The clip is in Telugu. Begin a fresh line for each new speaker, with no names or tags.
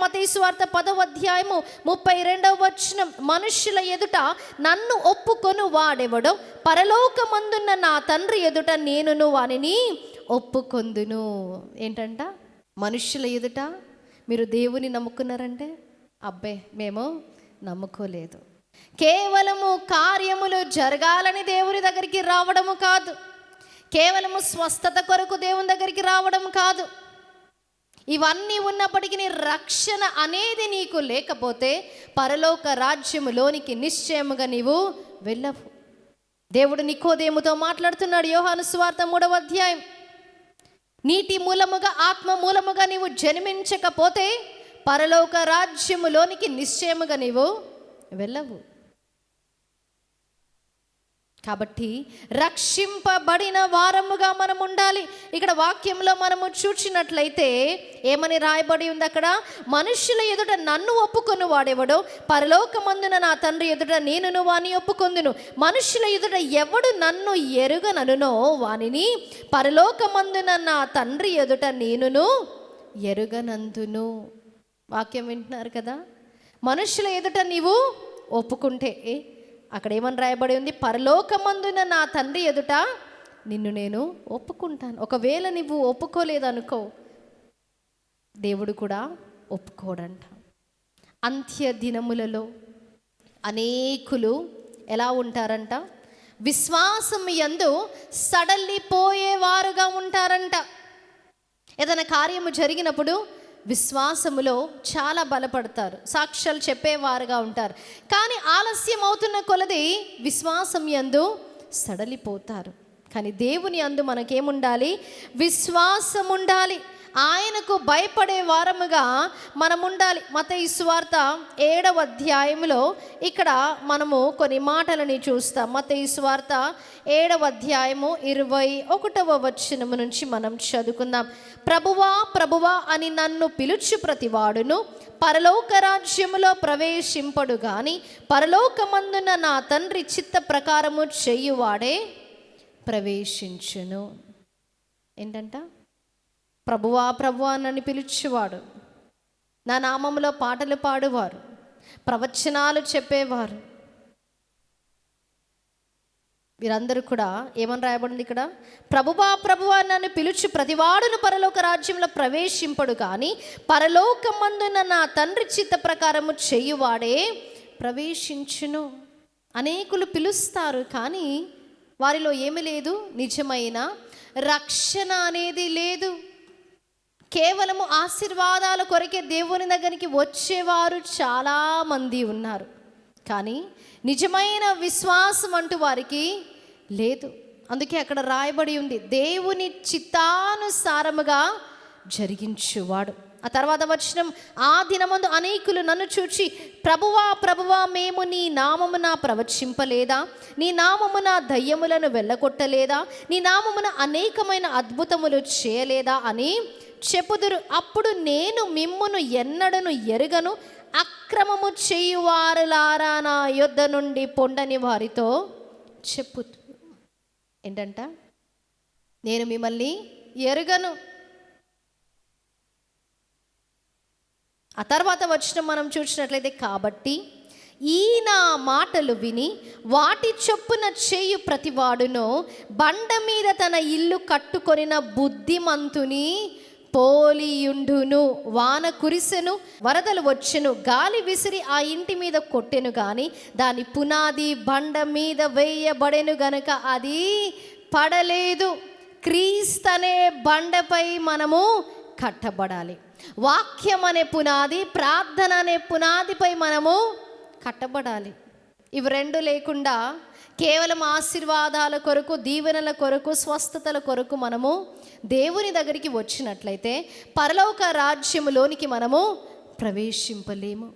మత్తయి సువార్త 10వ అధ్యాయము 32వ వచనం, మనుష్యుల ఎదుట నన్ను ఒప్పుకొను వాడెవడో పరలోకమందున్న నా తండ్రి ఎదుట నేనును వానిని ఒప్పుకొందును. ఏంటంట? మనుష్యుల ఎదుట మీరు దేవుని నమ్ముకున్నారంటే, అబ్బే మేము నమ్ముకోలేదు. కేవలము కార్యములు జరగాలని దేవుని దగ్గరికి రావడము కాదు, కేవలము స్వస్థత కొరకు దేవుని దగ్గరికి రావడం కాదు. ఇవన్నీ ఉన్నప్పటికీ రక్షణ అనేది నీకు లేకపోతే పరలోక రాజ్యములోనికి నిశ్చయముగా నీవు వెళ్ళవు. దేవుడు నికోదేముతో మాట్లాడుతున్నాడు. యోహాను సువార్త 3వ అధ్యాయం, నీటి మూలముగా ఆత్మ మూలముగా నీవు జన్మించకపోతే పరలోక రాజ్యములోనికి నిశ్చయముగా నీవు వెళ్ళవు. కాబట్టి రక్షింపబడిన వారముగా మనం ఉండాలి. ఇక్కడ వాక్యంలో మనము చూచినట్లయితే ఏమని రాయబడి ఉంది అక్కడ? మనుషుల ఎదుట నన్ను ఒప్పుకొను వాడెవడో పరలోకమందున నా తండ్రి ఎదుట నేనును వాని ఒప్పుకొందును. మనుషుల ఎదుట ఎవడు నన్ను ఎరుగననునో వానిని పరలోకమందున నా తండ్రి ఎదుట నేనును ఎరుగనందును. వాక్యం వింటున్నారు కదా? మనుషుల ఎదుట నీవు ఒప్పుకుంటే అక్కడ ఏమని రాయబడి ఉంది? పరలోకమందున నా తండ్రి ఎదుట నిన్ను నేను ఒప్పుకుంటాను. ఒకవేళ నువ్వు ఒప్పుకోలేదనుకో, దేవుడు కూడా ఒప్పుకోడంట. అంత్య దినములలో అనేకులు ఎలా ఉంటారంట? విశ్వాసం యందు సడలిపోయేవారుగా ఉంటారంట. ఏదైనా కార్యము జరిగినప్పుడు విశ్వాసములో చాలా బలపడతారు, సాక్ష్యాలు చెప్పేవారుగా ఉంటారు. కానీ ఆలస్యం అవుతున్న కొలది విశ్వాసం యందు సడలిపోతారు. కానీ దేవుని యందు మనకేముండాలి? విశ్వాసం ఉండాలి. ఆయనకు భయపడే వారముగా మనం ఉండాలి. మత్తయి సువార్త 7వ అధ్యాయంలో ఇక్కడ మనము కొన్ని మాటలని చూస్తాం. మత్తయి సువార్త 7వ అధ్యాయము 21వ వచనము నుంచి మనం చదువుకుందాం. ప్రభువా ప్రభువా అని నన్ను పిలుచు ప్రతివాడును పరలోక రాజ్యములో ప్రవేశింపడు గాని పరలోకమందున నా తండ్రి చిత్త ప్రకారము చేయువాడే ప్రవేశించును. ఏంటంట? ప్రభువా ప్రభువా నన్ను పిలుచువాడు, నా నామములో పాటలు పాడువారు, ప్రవచనాలు చెప్పేవారు, వీరందరూ కూడా ఏమని రాయబడింది ఇక్కడ? ప్రభువా ప్రభువా నన్ను పిలుచు ప్రతివాడును పరలోక రాజ్యంలో ప్రవేశింపడు కానీ పరలోకమందున నా తండ్రి చిత్త ప్రకారము చేయువాడే ప్రవేశించును. అనేకులు పిలుస్తారు కానీ వారిలో ఏమీ లేదు, నిజమైన రక్షణ అనేది లేదు. కేవలము ఆశీర్వాదాల కొరకే దేవుని దగ్గరికి వచ్చేవారు చాలామంది ఉన్నారు, కానీ నిజమైన విశ్వాసం అంటూ వారికి లేదు. అందుకే అక్కడ రాయబడి ఉంది, దేవుని చిత్తానుసారముగా జరిగించువాడు. ఆ తర్వాత వచనం, ఆ దినమందు అనేకులు నన్ను చూచి ప్రభువా ప్రభువా మేము నీ నామమున ప్రవచింపలేదా, నీ నామమున దయ్యములను వెళ్ళగొట్టలేదా, నీ నామమున అనేకమైన అద్భుతములు చేయలేదా అని చెప్పుదురు. అప్పుడు నేను మిమ్మును ఎన్నడను ఎరుగను, అక్రమము చేయువారులారా నా యొద్ద నుండి పొండని వారితో చెప్పు. ఏంటంట? నేను మిమ్మల్ని ఎరుగను. ఆ తర్వాత వచ్చిన మనం చూసినట్లయితే, కాబట్టి ఈ నా మాటలు విని వాటి చొప్పున చేయు ప్రతివాడును బండ మీద తన ఇల్లు కట్టుకొనిన బుద్ధిమంతుని పోలియుండును. వాన కురిసెను, వరదలు వచ్చెను, గాలి విసిరి ఆ ఇంటి మీద కొట్టెను గాని దాని పునాది బండ మీద వేయబడెను గనుక అది పడలేదు. క్రీస్తనే బండపై మనము కట్టబడాలి. వాక్యం అనే పునాది, ప్రార్థన అనే పునాదిపై మనము కట్టబడాలి. ఇవి రెండు లేకుండా కేవలం ఆశీర్వాదాల కొరకు, దీవెనల కొరకు, స్వస్థతల కొరకు మనము దేవుని దగ్గరికి వచ్చినట్లయితే పరలోక రాజ్యములోనికి మనము ప్రవేశింపలేము.